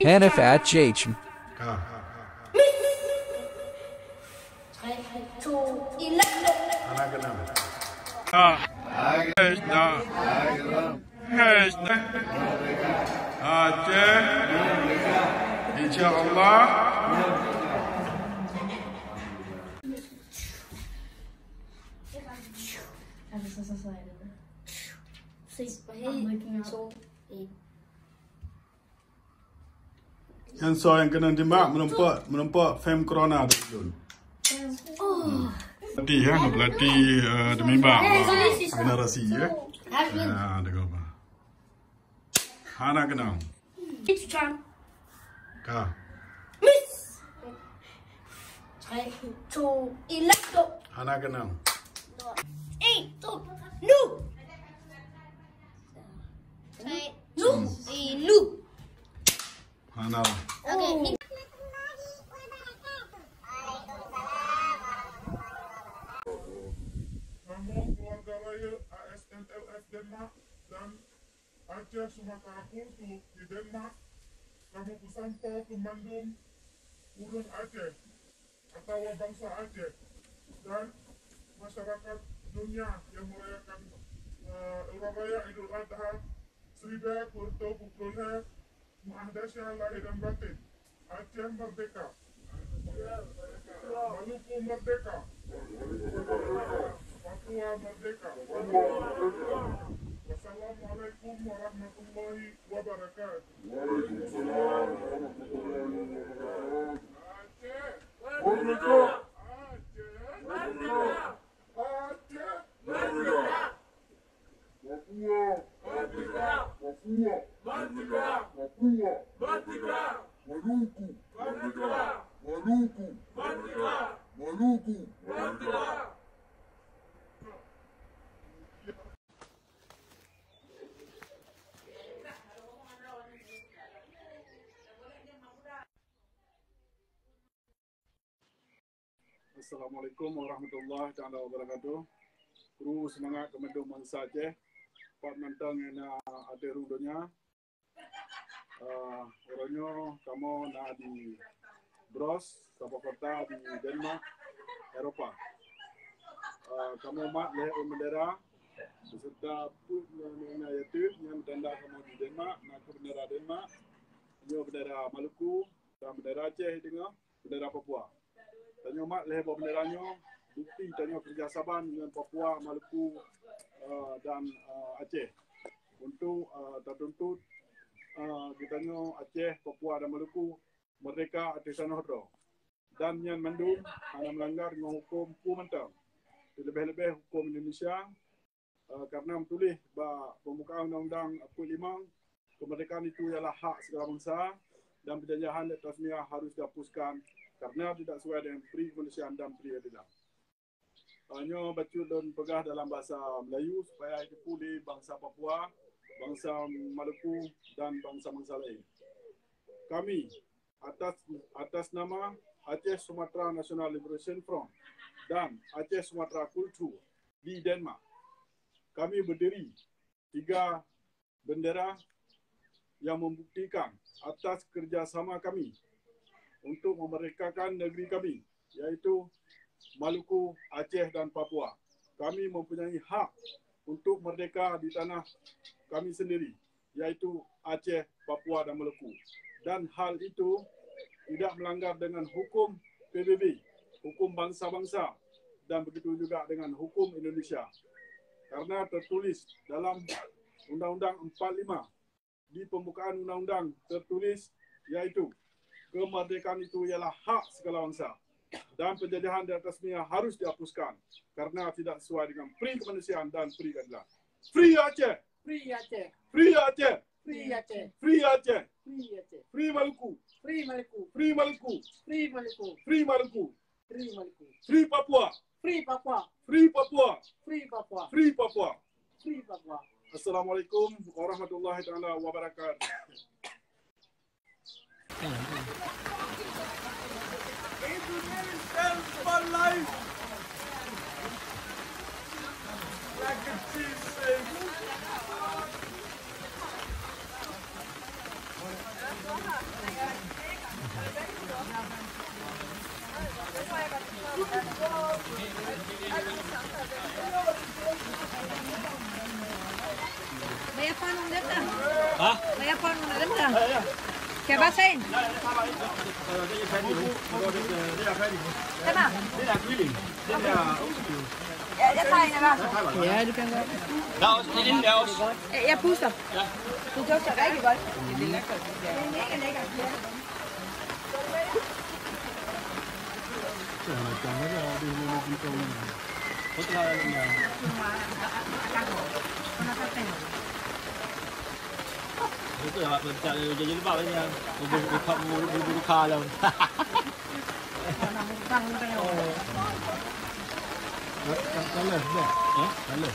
هنف Aceh. InsyaAllah. Yang so yang kena timbak menempok fem corona tu dulu. Berlatih ya, berlatih demi bang generasi ya. Ada apa? Hana kenal. Ka. Miss. 3, 2, 1. Hana kenal. 1, 2, nu. 3, 2, nu. Hana. Okay. Nama keluarga raya ASNLF Denmark dan Aceh Sumatera Kultur di Denmark, kamu bersampa pemandum urun Aceh atau bangsa Aceh dan masyarakat dunia yang merayakan Hari Raya Idul Adha 1440 Mahdasya lahir dan batin. Aceh Merdeka. Maluku Merdeka. Papua Merdeka. Wassalamualaikum warahmatullahi wabarakatuh. Waalaikumsalam warahmatullahi wabarakatuh. Aceh Merdeka. Aceh Merdeka. Aceh Merdeka. Papua Merdeka. Papua Merdeka. Papua Merdeka. Maluku Merdeka. Maluku Merdeka. Maluku Merdeka. Assalamualaikum warahmatullahi taala wabarakatuh. Kru semangat kemendung bangsa Aceh. Pak mentang yang ada rundonya. Orangnya kamu nak di Bros, sebuah kota di Denmark, Eropah. Kamu mak leh bendera beserta put yang yaitu yang tanda kamu di Denmark, nak bendera Denmark, ini bendera Maluku dan bendera Aceh dengan bendera Papua. Tanya mak leh benderanya, bukti tanya kerjasama dengan Papua, Maluku dan Aceh untuk tertuntut kita Aceh, Papua dan Maluku merdeka atas tanah Hordor dan yang mendung hanya melanggar dengan hukum mentang lebih-lebih hukum Indonesia karena menulis bahawa pembukaan Undang-Undang 45 kemerdekaan itu ialah hak segala bangsa dan penjajahan dan tasmiah harus dihapuskan karena tidak sesuai dengan peri kemanusiaan dan peri keadilan. Hanya baca dan pegah dalam bahasa Melayu supaya itu pulih bangsa Papua, bangsa Maluku dan bangsa-bangsa lain. Kami atas nama Aceh Sumatera National Liberation Front dan Aceh Sumatera Kultur di Denmark, kami berdiri 3 bendera yang membuktikan atas kerjasama kami untuk memerdekakan negeri kami, iaitu Maluku, Aceh dan Papua. Kami mempunyai hak untuk merdeka di tanah kami sendiri, iaitu Aceh, Papua dan Maluku. Dan hal itu tidak melanggar dengan hukum PBB, hukum bangsa-bangsa dan begitu juga dengan hukum Indonesia. Karena tertulis dalam Undang-Undang 45 di pembukaan undang-undang tertulis iaitu kemerdekaan itu ialah hak segala bangsa dan penjajahan dan tasmiah harus dihapuskan karena tidak sesuai dengan peri kemanusiaan dan peri keadilan. Free Aceh! Free Aceh! Free Aceh! Free Aceh! Free Aceh! Free Aceh! Free Maluku! Free Maluku! Free Maluku! Free Maluku! Free Maluku! Free Maluku! Free Papua! Free Papua! Free Papua! Free Papua! Free Papua! Free Papua! Assalamualaikum warahmatullahi taala wabarakatuh. Like a cheese. Bayar phone không đến đâu. Hả? Bayar phone không đến đâu. Dạ. Kẻ ba sen. Đây là phe gì luôn? Đây là phe gì? Thế nào? Đây là quý đình. Đây là Ya sai nè ba. Ya, du kan gå. đâu? In đâu? Ya puso. Tu cho sợ cái gì vậy? Itu ya, jadi lupa ini yang buka lah. Kan le, kan le.